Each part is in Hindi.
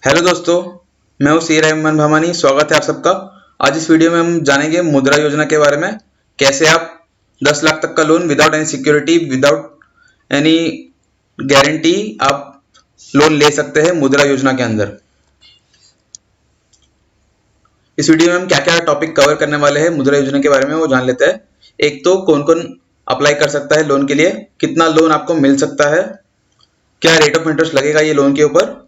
हेलो दोस्तों, मैं हूं सी रहमान भामानी। स्वागत है आप सबका। आज इस वीडियो में हम जानेंगे मुद्रा योजना के बारे में। कैसे आप 10 लाख तक का loan without any security, without any guarantee आप लोन ले सकते हैं मुद्रा योजना के अंदर। इस वीडियो में हम क्या क्या टॉपिक कवर करने वाले हैं मुद्रा योजना के बारे में वो जान लेते हैं। एक तो कौन कौन अप्लाई कर सकता है लोन के लिए, कितना लोन आपको मिल सकता है, क्या रेट ऑफ इंटरेस्ट लगेगा ये लोन के ऊपर,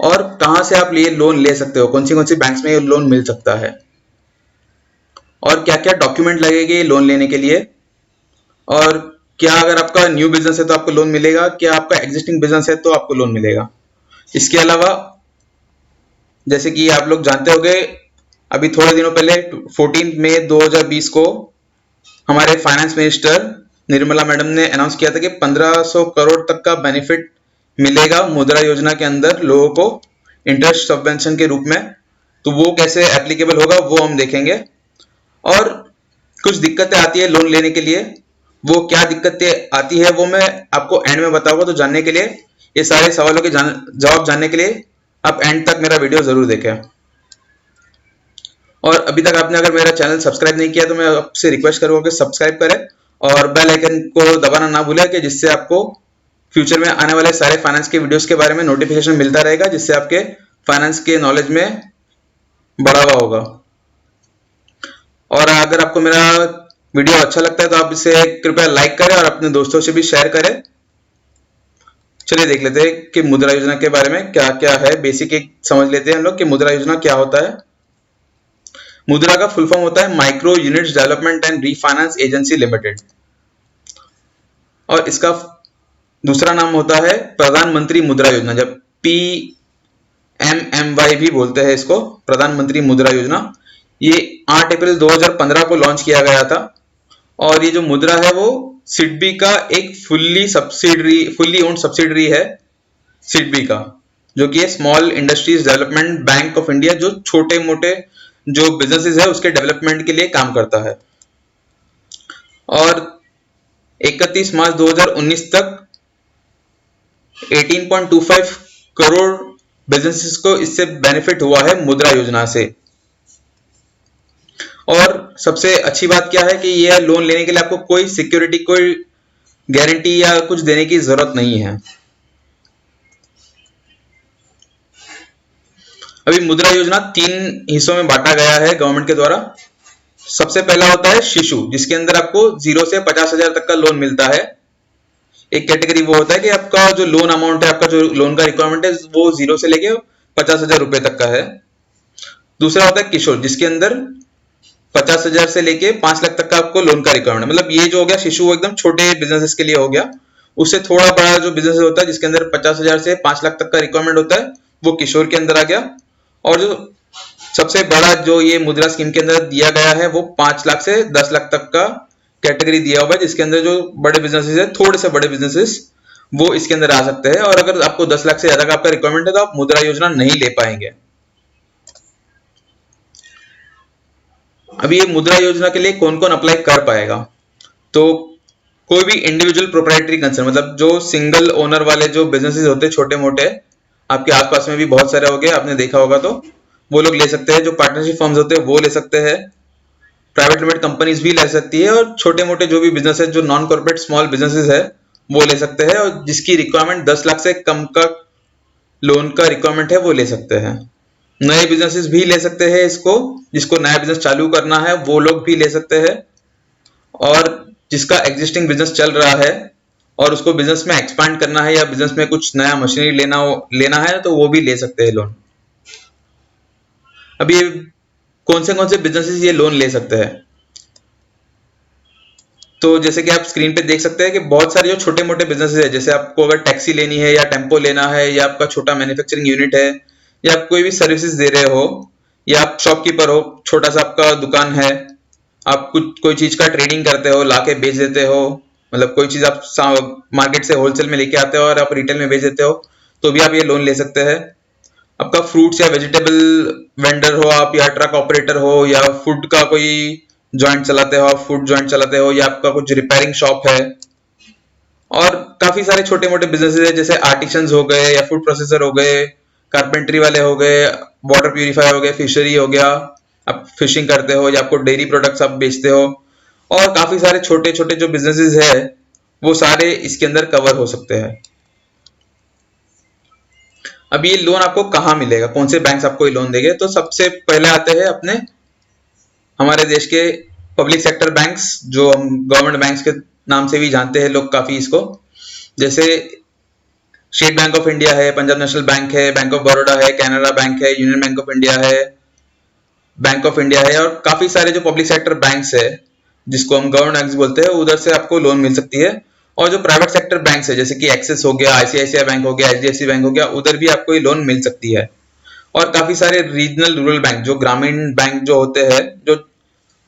और कहां से आप ये लोन ले सकते हो, कौन सी बैंक्स में ये लोन मिल सकता है, और क्या क्या डॉक्यूमेंट लगेंगे लोन लेने के लिए, और क्या अगर आपका न्यू बिजनेस है तो आपको लोन मिलेगा, क्या आपका एग्जिस्टिंग बिजनेस है तो आपको लोन मिलेगा। इसके अलावा जैसे कि आप लोग जानते होंगे, अभी थोड़े दिनों पहले 14 मई 2020 को हमारे फाइनेंस मिनिस्टर निर्मला मैडम ने अनाउंस किया था कि 1500 करोड़ तक का बेनिफिट मिलेगा मुद्रा योजना के अंदर लोगों को इंटरेस्ट सबवेंशन के रूप में। तो वो कैसे एप्लीकेबल होगा वो हम देखेंगे। और कुछ दिक्कतें आती है लोन लेने के लिए, वो क्या दिक्कतें आती है वो मैं आपको एंड में बताऊंगा। तो जानने के लिए, ये सारे सवालों के जवाब जानने के लिए आप एंड तक मेरा वीडियो जरूर देखें। और अभी तक आपने अगर मेरा चैनल सब्सक्राइब नहीं किया तो मैं आपसे रिक्वेस्ट करूंगा कि सब्सक्राइब करें और बेल आइकन को दबाना ना भूलें, कि जिससे आपको फ्यूचर में आने वाले सारे फाइनेंस के वीडियोस के बारे में नोटिफिकेशन मिलता रहेगा, जिससे आपके फाइनेंस के नॉलेज में बढ़ावा होगा। और अगर आपको मेरा वीडियो अच्छा लगता है तो आप इसे कृपया लाइक करें और अपने दोस्तों से भी शेयर करें। चलिए देख लेते हैं कि मुद्रा योजना के बारे में क्या क्या है। बेसिक एक समझ लेते हैं हम लोग कि मुद्रा योजना क्या होता है। मुद्रा का फुल फॉर्म होता है micro units development and refinance agency limited, और इसका दूसरा नाम होता है प्रधानमंत्री मुद्रा योजना, जब PMMY भी बोलते हैं इसको, प्रधानमंत्री मुद्रा योजना। ये 8 अप्रैल 2015 को लॉन्च किया गया था। और ये जो मुद्रा है वो सिडबी का एक फुल्ली ओन्ड सब्सिडरी है, सिडबी का, जो कि small industries development bank of India, जो छोटे मोटे जो बिजनेसेस है उसके डेवलपमेंट के लिए काम करता है। और 31 मार्च 2019 तक 18.25 करोड़ बिजनेसेस को इससे बेनिफिट हुआ है मुद्रा योजना से। और सबसे अच्छी बात क्या है कि यह लोन लेने के लिए आपको कोई सिक्योरिटी, कोई गारंटी या कुछ देने की जरूरत नहीं है। अभी मुद्रा योजना 3 हिस्सों में बांटा गया है गवर्नमेंट के द्वारा। सबसे पहला होता है शिशु, जिसके अंदर आपको 0 से 50,000 तक का लोन मिलता है। एक कैटेगरी वो होता है कि आपका जो लोन अमाउंट है, आपका जो लोन का रिक्वायरमेंट है वो 0 से लेके 50,000 रुपए तक का है। दूसरा होता है किशोर, जिसके अंदर 50,000 से लेके 5 लाख तक का आपको लोन का रिक्वायरमेंट, मतलब ये जो हो गया शिशु, वो एकदम छोटे बिजनेसेस के लिए हो गया। उससे थोड़ा बड़ा जो बिजनेस होता है जिसके अंदर 50,000 से 5 लाख तक का रिक्वायरमेंट होता है, वो किशोर के अंदर आ गया। और जो सबसे बड़ा जो ये मुद्रा स्कीम के अंदर दिया गया है वो 5 लाख से 10 लाख तक का कैटेगरी दिया हुआ है, जिसके अंदर जो बड़े बिजनेसेस है, थोड़े से बड़े बिजनेसेस, वो इसके अंदर आ सकते हैं। और अगर आपको 10 लाख से ज्यादा का आपका रिक्वायरमेंट है तो आप मुद्रा योजना नहीं ले पाएंगे। अभी ये मुद्रा योजना के लिए कौन कौन अप्लाई कर पाएगा? तो कोई भी इंडिविजुअल प्रोप्राइटरी कंसर्न, मतलब जो सिंगल ओनर वाले जो बिजनेसेस होते हैं छोटे मोटे, आपके आसपास में भी बहुत सारे हो गए, आपने देखा होगा, तो वो लोग ले सकते हैं। जो पार्टनरशिप फर्म्स होते हैं वो ले सकते हैं, प्राइवेट लिमिटेड कंपनीज भी ले सकती है, और छोटे मोटे जो भी बिजनेस है, जो नॉन कॉर्पोरेट स्मॉल बिजनेसेस है, वो ले सकते हैं। और जिसकी रिक्वायरमेंट 10 लाख से कम का लोन का रिक्वायरमेंट है वो ले सकते हैं। नए बिजनेसेस भी ले सकते हैं इसको, जिसको नया बिजनेस चालू करना है वो लोग भी ले सकते हैं। और जिसका एग्जिस्टिंग बिजनेस चल रहा है और उसको बिजनेस में एक्सपांड करना है, या बिजनेस में कुछ नया मशीनरी लेना है, तो वो भी ले सकते हैं लोन। अब ये कौन से बिजनेसेस ये लोन ले सकते हैं? तो जैसे कि आप स्क्रीन पे देख सकते हैं कि बहुत सारे जो छोटे मोटे बिजनेसेस है, जैसे आपको अगर टैक्सी लेनी है या टेम्पो लेना है, या आपका छोटा मैन्युफैक्चरिंग यूनिट है, या आप कोई भी सर्विसेज दे रहे हो, या आप शॉपकीपर हो, छोटा सा आपका दुकान है, आप कुछ कोई चीज का ट्रेडिंग करते हो, लाके बेच देते हो, मतलब कोई चीज आप मार्केट से होलसेल में लेके आते हो और आप रिटेल में बेच देते हो, तो भी आप ये लोन ले सकते हैं। आपका फ्रूट्स या वेजिटेबल वेंडर हो आप, या ट्रक ऑपरेटर हो, या फूड का कोई जॉइंट चलाते हो, आप फूड जॉइंट चलाते हो, या आपका कुछ रिपेयरिंग शॉप है, और काफी सारे छोटे मोटे बिजनेसेस है, जैसे आर्टिशंस हो गए या फूड प्रोसेसर हो गए, कारपेंटरी वाले हो गए, वाटर प्यूरिफायर हो गए, फिशरी हो गया, आप फिशिंग करते हो या आपको डेयरी प्रोडक्ट्स आप बेचते हो, और काफी सारे छोटे छोटे जो बिजनेसेस है वो सारे इसके अंदर कवर हो सकते हैं। अब ये लोन आपको कहाँ मिलेगा, कौन से बैंक्स आपको ये लोन देंगे? तो सबसे पहले आते हैं अपने हमारे देश के पब्लिक सेक्टर बैंक्स, जो हम गवर्नमेंट बैंक्स के नाम से भी जानते हैं लोग काफी इसको, जैसे स्टेट बैंक ऑफ इंडिया है, पंजाब नेशनल बैंक है, बैंक ऑफ बड़ौदा है, कैनरा बैंक है, यूनियन बैंक ऑफ इंडिया है, बैंक ऑफ इंडिया है, और काफी सारे जो पब्लिक सेक्टर बैंक्स है जिसको हम गवर्नमेंट बैंक्स बोलते हैं, उधर से आपको लोन मिल सकती है। और जो प्राइवेट सेक्टर बैंक्स है जैसे कि एक्सिस हो गया, आईसीआईसीआई बैंक हो गया, एचडीएफसी बैंक हो गया, उधर भी आपको ये लोन मिल सकती है। और काफी सारे रीजनल रूरल बैंक, जो ग्रामीण बैंक जो होते हैं, जो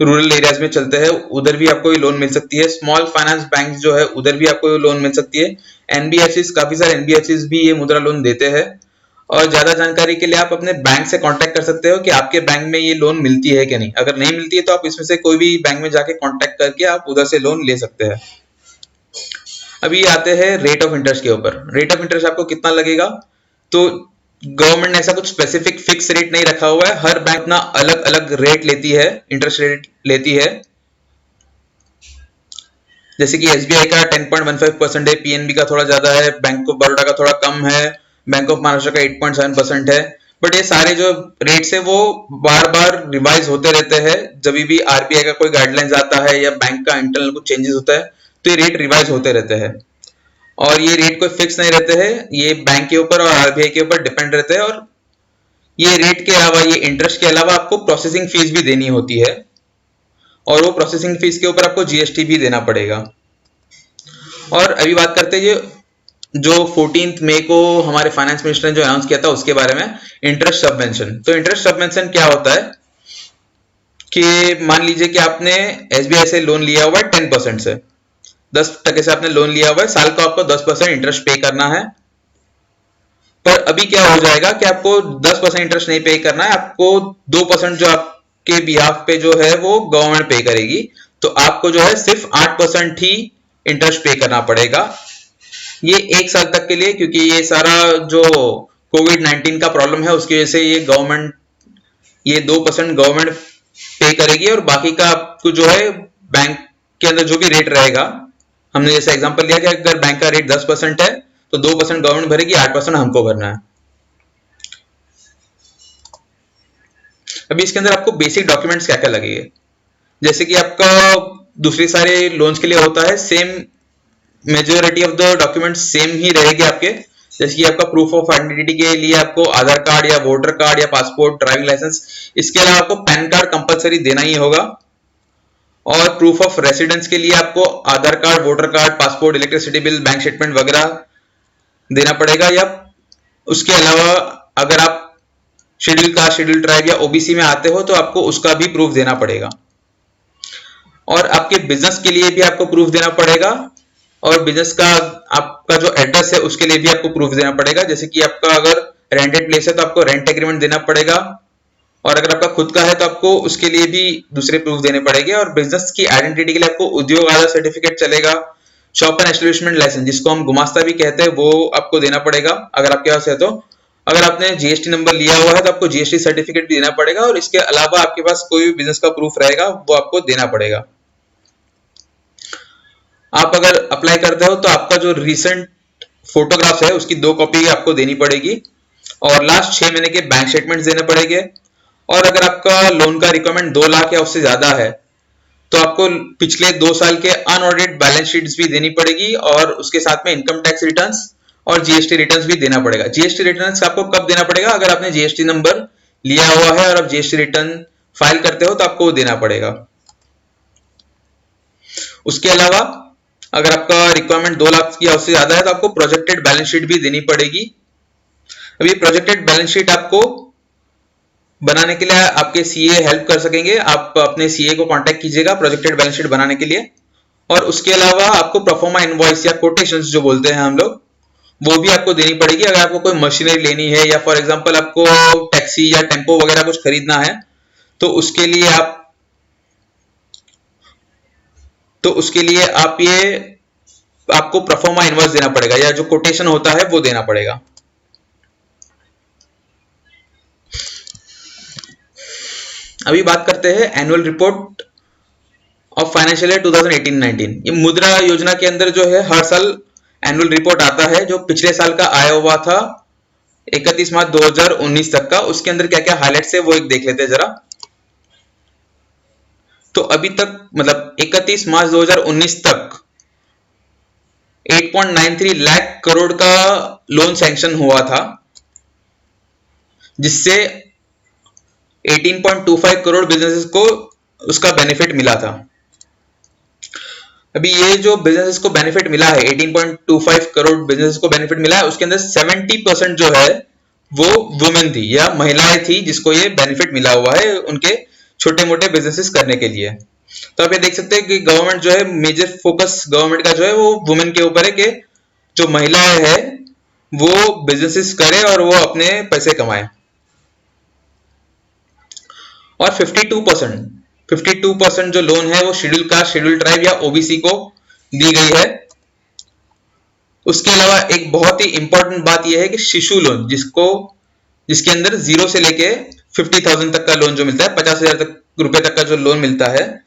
रूरल एरियाज में चलते हैं, उधर भी आपको ये लोन मिल सकती है। स्मॉल फाइनेंस बैंक जो है उधर भी आपको ये लोन मिल सकती है। एनबीएफसी, काफी सारे एनबीएफसी भी ये मुद्रा लोन देते हैं। और ज्यादा जानकारी के लिए आप अपने बैंक से कांटेक्ट कर सकते हो कि आपके बैंक में ये लोन मिलती है कि नहीं। अगर नहीं मिलती है तो आप इसमें से कोई भी बैंक में जाके कांटेक्ट करके आप उधर से लोन ले सकते हैं। अभी आते हैं रेट ऑफ इंटरेस्ट के ऊपर। रेट ऑफ इंटरेस्ट आपको कितना लगेगा, तो गवर्नमेंट ने ऐसा कुछ स्पेसिफिक फिक्स रेट नहीं रखा हुआ है, हर बैंक ना अलग अलग रेट लेती है, इंटरेस्ट रेट लेती है। जैसे कि एसबीआई का 10.15% है, पीएनबी का थोड़ा ज्यादा है, बैंक ऑफ बड़ौदा का थोड़ा कम है, बैंक ऑफ महाराष्ट्र का 8.7% है। बट ये सारे जो रेट्स है वो बार बार रिवाइज होते रहते हैं, जब भी आरबीआई का कोई गाइडलाइंस आता है या बैंक का इंटरनल कुछ चेंजेस होता है तो ये रेट रिवाइज होते रहते हैं। और ये रेट कोई फिक्स नहीं रहते हैं, ये बैंक के ऊपर और आरबीआई के ऊपर डिपेंड रहते हैं। और ये रेट के अलावा, ये इंटरेस्ट के अलावा आपको प्रोसेसिंग फीस भी देनी होती है, और वो प्रोसेसिंग फीस के ऊपर आपको जीएसटी भी देना पड़ेगा। और अभी बात करते हैं ये जो 14 मई को हमारे फाइनेंस मिनिस्टर ने जो अनाउंस किया था उसके बारे में, इंटरेस्ट सबवेंशन। तो इंटरेस्ट सबवेंशन क्या होता है कि मान लीजिए कि आपने एसबीआई से लोन लिया हुआ है 10% से, 10% से आपने लोन लिया हुआ है, साल को आपको 10% इंटरेस्ट पे करना है। पर अभी क्या हो जाएगा कि आपको 10% इंटरेस्ट नहीं पे करना है, आपको 2% जो आपके बिहाफ पे जो है वो गवर्नमेंट पे करेगी। तो आपको जो है सिर्फ 8% ही इंटरेस्ट पे करना पड़ेगा, ये 1 साल तक के लिए। क्योंकि ये सारा जो कोविड-19 का प्रॉब्लम है उसकी वजह से ये गवर्नमेंट, ये 2% गवर्नमेंट पे करेगी, और बाकी का आपको जो है बैंक के अंदर जो भी रेट रहेगा, हमने जैसे एग्जांपल लिया कि अगर बैंक का रेट 10% है तो 2% गवर्नमेंट भरेगी, 8% हमको भरना है। अभी इसके अंदर आपको बेसिक डॉक्यूमेंट्स क्या क्या लगेंगे, जैसे कि आपका दूसरे सारे लोन्स के लिए होता है, same majority of the document same ही रहेंगे आपके। जैसे कि आपका प्रूफ ऑफ आइडेंटिटी के लिए आपको आधार कार्ड या वोटर कार्ड या पासपोर्ट, ड्राइविंग लाइसेंस, इसके अलावा आपको पैन कार्ड कंपलसरी देना ही होगा। और प्रूफ ऑफ रेसिडेंस के लिए आपको Aadhaar card, voter card, passport, electricity bill, bank statement वगैरह देना पड़ेगा। या उसके अलावा अगर आप शेड्यूल कास्ट, शेड्यूल ट्राइब या ओबीसी में आते हो तो आपको उसका भी प्रूफ देना पड़ेगा। और आपके बिजनेस के लिए भी आपको प्रूफ देना पड़ेगा, और बिजनेस का आपका जो एड्रेस है उसके लिए भी आपको प्रूफ देना पड़ेगा। जैसे कि आपका अगर रेंटेड प्लेस है तो आपको रेंट एग्रीमेंट देना पड़ेगा, और अगर आपका खुद का है तो आपको उसके लिए भी दूसरे प्रूफ देने पड़ेंगे। और बिजनेस की आइडेंटिटी के लिए आपको उद्योग आधार सर्टिफिकेट चलेगा, शॉप एंड एस्टेब्लिशमेंट लाइसेंस जिसको हम गुमास्ता भी कहते हैं वो आपको देना पड़ेगा अगर आपके पास है तो। अगर आपने जीएसटी नंबर लिया हुआ है तो आपको जीएसटी सर्टिफिकेट भी देना पड़ेगा, और इसके अलावा आपके पास कोई भी बिजनेस का प्रूफ रहेगा वो आपको देना पड़ेगा। आप अगर अप्लाई करते हो तो आपका जो रिसेंट फोटोग्राफ है उसकी 2 कॉपी आपको देनी पड़ेगी, और लास्ट 6 महीने के बैंक स्टेटमेंट्स देने पड़ेंगे। और अगर आपका लोन का रिक्वायरमेंट 2 लाख या उससे ज्यादा है तो आपको पिछले 2 साल के अनऑडिटेड बैलेंस शीट्स भी देनी पड़ेगी, और उसके साथ में इनकम टैक्स रिटर्न्स और जीएसटी रिटर्न्स भी देना पड़ेगा। जीएसटी रिटर्न्स आपको कब देना पड़ेगा, अगर आपने जीएसटी नंबर लिया हुआ है और आप जीएसटी रिटर्न फाइल करते हो तो आपको वो देना पड़ेगा। उसके अलावा अगर आपका रिक्वायरमेंट 2 लाख की उससे ज्यादा है तो आपको प्रोजेक्टेड बैलेंस शीट भी देनी पड़ेगी। अब ये प्रोजेक्टेड बैलेंस शीट आपको बनाने के लिए आपके सीए हेल्प कर सकेंगे, आप अपने सीए को कांटेक्ट कीजिएगा प्रोजेक्टेड बैलेंस शीट बनाने के लिए। और उसके अलावा आपको प्रोफोर्मा इनवॉइस या कोटेशंस जो बोलते हैं हम लोग, वो भी आपको देनी पड़ेगी। अगर आपको कोई मशीनरी लेनी है या फॉर एग्जांपल आपको टैक्सी या टेम्पो वगैरह कुछ खरीदना है तो उसके लिए आप ये आपको प्रोफोर्मा इनवॉइस देना पड़ेगा, या जो कोटेशन होता है वो देना पड़ेगा। अभी बात करते हैं annual report of financial year 2018-19। ये मुद्रा योजना के अंदर जो है हर साल एनुअल रिपोर्ट आता है, जो पिछले साल का आया हुआ था 31 मार्च 2019 तक का। उसके अंदर क्या क्या हाइलाइट्स है वो एक देख लेते हैं जरा। तो अभी तक मतलब 31 मार्च 2019 तक 8.93 लाख करोड़ का लोन सैंक्शन हुआ था, जिससे 18.25 करोड़ बिजनेसेस को उसका बेनिफिट मिला था। अभी ये जो बिजनेसेस को बेनिफिट मिला है, 18.25 करोड़ बिजनेसेस को बेनिफिट मिला है, उसके अंदर 70% जो है वो वुमेन थी या महिलाएं थी जिसको ये बेनिफिट मिला हुआ है उनके छोटे मोटे बिजनेसेस करने के लिए। तो आप ये देख सकते हैं कि गवर्नमेंट जो है, मेजर फोकस गवर्नमेंट का जो है वो वुमेन के ऊपर है कि जो महिलाएं है वो बिजनेसेस करे और वो अपने पैसे कमाए। और 52% जो लोन है वो शेड्यूल कास्ट, शेड्यूल ट्राइब या ओबीसी को दी गई है। उसके अलावा एक बहुत ही इंपॉर्टेंट बात यह है कि शिशु लोन, जिसके अंदर 0 से लेके 50,000 तक का लोन जो मिलता है, 50,000 रुपए तक का जो लोन मिलता है,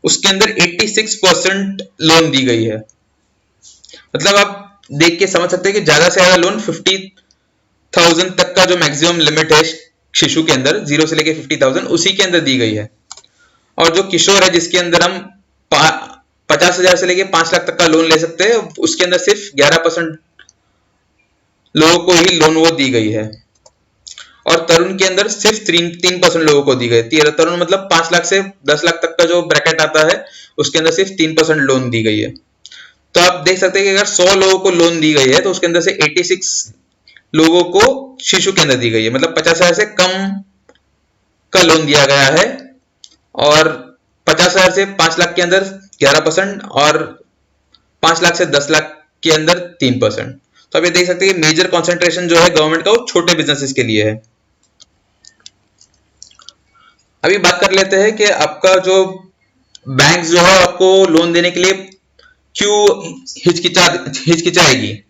उसके अंदर 86% लोन दी गई है। मतलब आप देख के समझ सकते हैं कि ज्यादा से ज्यादा लोन 50,000 तक का जो मैक्सिमम लिमिट है शिशु के अंदर, 0 से लेके 50,000, उसी के अंदर दी गई है। और जो किशोर है, जिसके अंदर हम 50,000 से लेके 5 लाख तक का लोन ले सकते हैं, उसके अंदर सिर्फ 11% लोगों को ही लोन वो दी गई है। और तरुण के अंदर सिर्फ 3% लोगों को दी गई। तरुण मतलब 5 लाख से 10 लाख तक का जो ब्रैकेट आता है, उसके अंदर सिर्फ 3% लोन दी गई है। तो आप देख सकते हैं कि अगर 100 लोगों को लोन दी गई है तो उसके अंदर से 86 लोगों को शिशु के अंदर दी गई है। मतलब 50,000 से कम का लोन दिया गया है, और 50,000 से 5 लाख के अंदर 11% और 5 लाख से 10 लाख के अंदर 3%। तो आप ये देख सकते हैं कि मेजर कॉन्सेंट्रेशन जो है गवर्नमेंट का वो छोटे बिजनेसेस के लिए है। अभी बात कर लेते हैं कि आपका जो बैंक जो है आपको लोन देने के लिए क्यों हिचकिचाएगी।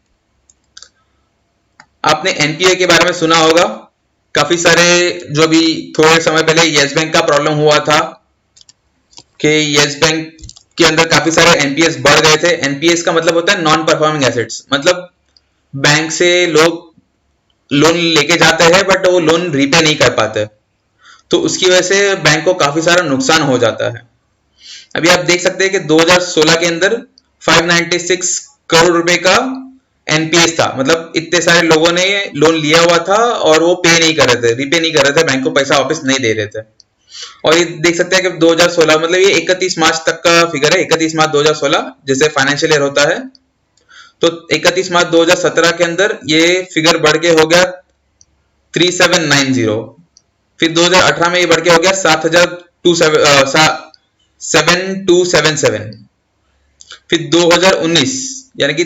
आपने एनपीए के बारे में सुना होगा, काफी सारे जो अभी थोड़े समय पहले येस बैंक का प्रॉब्लम हुआ था कि येस बैंक के अंदर काफी सारे एनपीएस बढ़ गए थे। एनपीएस का मतलब होता है नॉन परफॉर्मिंग एसेट्स, मतलब बैंक से लोग लोन लेके जाते हैं बट वो लोन रीपे नहीं कर पाते, तो उसकी वजह से बैंक को काफी सारा नुकसान हो जाता है। अभी आप देख सकते हैं कि 2016 के अंदर 596 करोड़ रुपए का एनपीएस था। मतलब इतने सारे लोगों ने लोन लिया हुआ था और वो पे नहीं कर रहे थे, रीपे नहीं कर रहे थे, बैंक को पैसा वापस नहीं दे रहे थे। और ये देख सकते हैं कि 2016 मतलब ये 31 मार्च तक का फिगर है, 31 मार्च 2016 जैसे फाइनेंशियल ईयर होता है। तो 31 मार्च 2017 के अंदर ये फिगर बढ़ के हो गया 3790, फिर 2018 में ये बढ़ के हो गया 7277, फिर 2019 यानी कि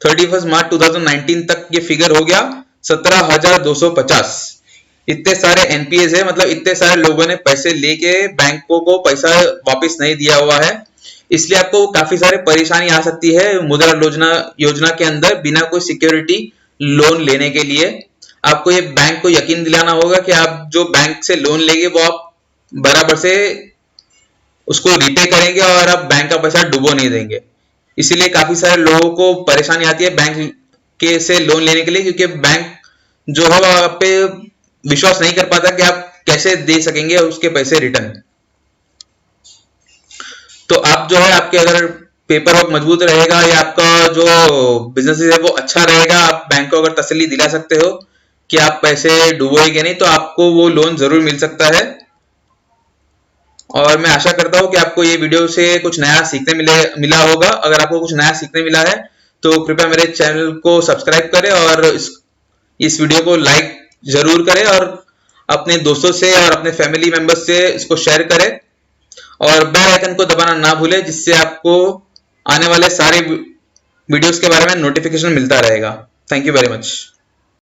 31 मार्च 2019 तक ये फिगर हो गया 17,250। इतने सारे एनपीएस है, मतलब इतने सारे लोगों ने पैसे लेके बैंकों को पैसा वापस नहीं दिया हुआ है, इसलिए आपको काफी सारे परेशानी आ सकती है मुद्रा योजना के अंदर बिना कोई सिक्योरिटी लोन लेने के लिए। आपको ये बैंक को यकीन दिलाना होगा कि आप जो बैंक से लोन लेंगे वो आप बराबर से उसको रिपे करेंगे और आप बैंक का पैसा डुबो नहीं देंगे। इसीलिए काफी सारे लोगों को परेशानी आती है बैंक के से लोन लेने के लिए, क्योंकि बैंक जो है वो आप पे विश्वास नहीं कर पाता कि आप कैसे दे सकेंगे उसके पैसे रिटर्न। तो आप जो है, आपके अगर पेपर वर्क मजबूत रहेगा या आपका जो बिजनेस है वो अच्छा रहेगा, आप बैंक को अगर तसल्ली दिला सकते हो कि आप पैसे डुबोएंगे नहीं, तो आपको वो लोन जरूर मिल सकता है। और मैं आशा करता हूं कि आपको ये वीडियो से कुछ नया सीखने मिला होगा। अगर आपको कुछ नया सीखने मिला है तो कृपया मेरे चैनल को सब्सक्राइब करें और इस वीडियो को लाइक जरूर करें, और अपने दोस्तों से और अपने फैमिली मेंबर्स से इसको शेयर करें, और बेल आइकन को दबाना ना भूलें, जिससे आपको आने वाले सारे वीडियोस के बारे में नोटिफिकेशन मिलता रहेगा। Thank you very much.